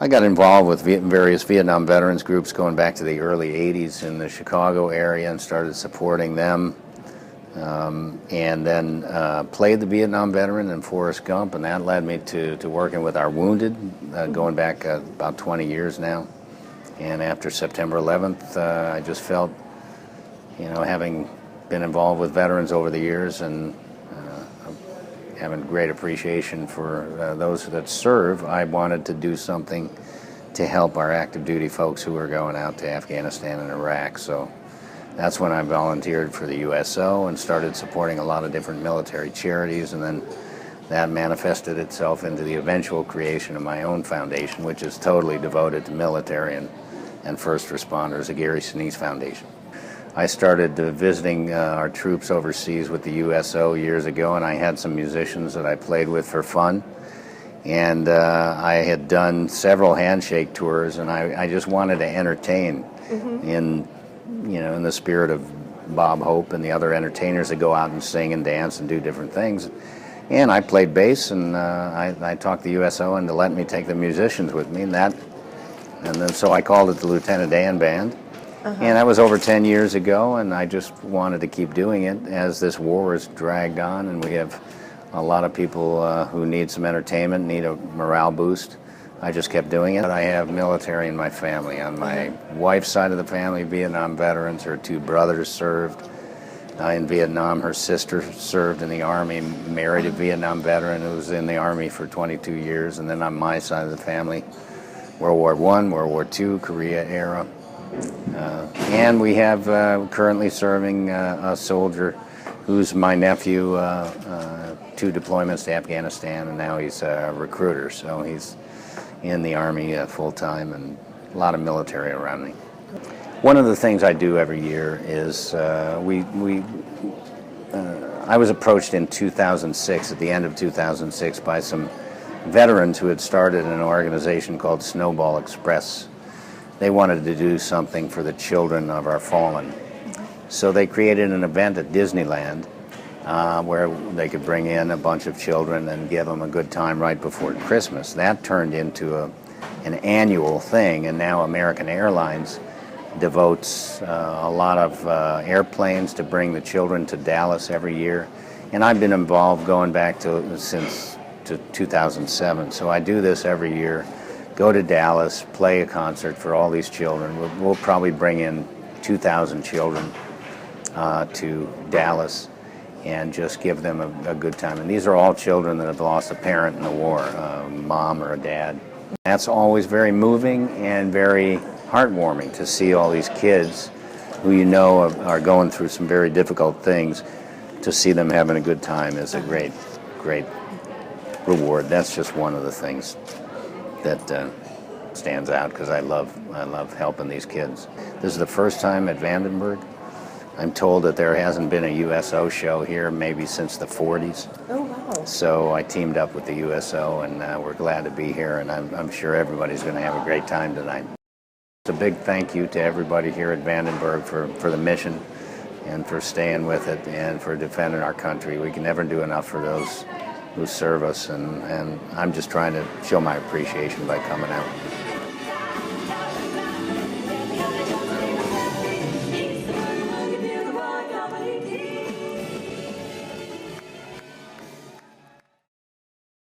I got involved with various Vietnam veterans groups going back to the early 80s in the Chicago area and started supporting them. And then played the Vietnam veteran in Forrest Gump, and that led me to working with our wounded, going back about 20 years now. And after September 11th, I just felt, having been involved with veterans over the years and having great appreciation for those that serve, I wanted to do something to help our active duty folks who are going out to Afghanistan and Iraq. So that's when I volunteered for the USO and started supporting a lot of different military charities, and then that manifested itself into the eventual creation of my own foundation, which is totally devoted to military and first responders, the Gary Sinise Foundation. I started visiting our troops overseas with the USO years ago, and I had some musicians that I played with for fun. And I had done several handshake tours, and I just wanted to entertain in the spirit of Bob Hope and the other entertainers that go out and sing and dance and do different things. And I played bass, and I talked the USO into letting me take the musicians with me, and then so I called it the Lieutenant Dan Band. And that was over 10 years ago, and I just wanted to keep doing it as this war is dragged on, and we have a lot of people who need some entertainment, need a morale boost. I just kept doing it. I have military in my family. On my wife's side of the family, Vietnam veterans. Her two brothers served in Vietnam. Her sister served in the Army, married a Vietnam veteran who was in the Army for 22 years. And then on my side of the family, World War I, World War II, Korea era. And we have currently serving a soldier who's my nephew, 2 deployments to Afghanistan, and now he's a recruiter, so he's in the Army full-time, and a lot of military around me. One of the things I do every year is I was approached in 2006, at the end of 2006, by some veterans who had started an organization called Snowball Express. They wanted to do something for the children of our fallen. So they created an event at Disneyland where they could bring in a bunch of children and give them a good time right before Christmas. That turned into an annual thing, and now American Airlines devotes a lot of airplanes to bring the children to Dallas every year. And I've been involved going back since 2007. So I do this every year. Go to Dallas, play a concert for all these children. We'll probably bring in 2,000 children to Dallas and just give them a good time. And these are all children that have lost a parent in the war, a mom or a dad. That's always very moving and very heartwarming to see all these kids who are going through some very difficult things. To see them having a good time is a great, great reward. That's just one of the things that stands out, because I love helping these kids. This is the first time at Vandenberg. I'm told that there hasn't been a USO show here maybe since the 40s. Oh, wow. So I teamed up with the USO, and we're glad to be here, and I'm sure everybody's going to have a great time tonight. It's a big thank you to everybody here at Vandenberg for the mission and for staying with it and for defending our country. We can never do enough for those who serve us, and I'm just trying to show my appreciation by coming out.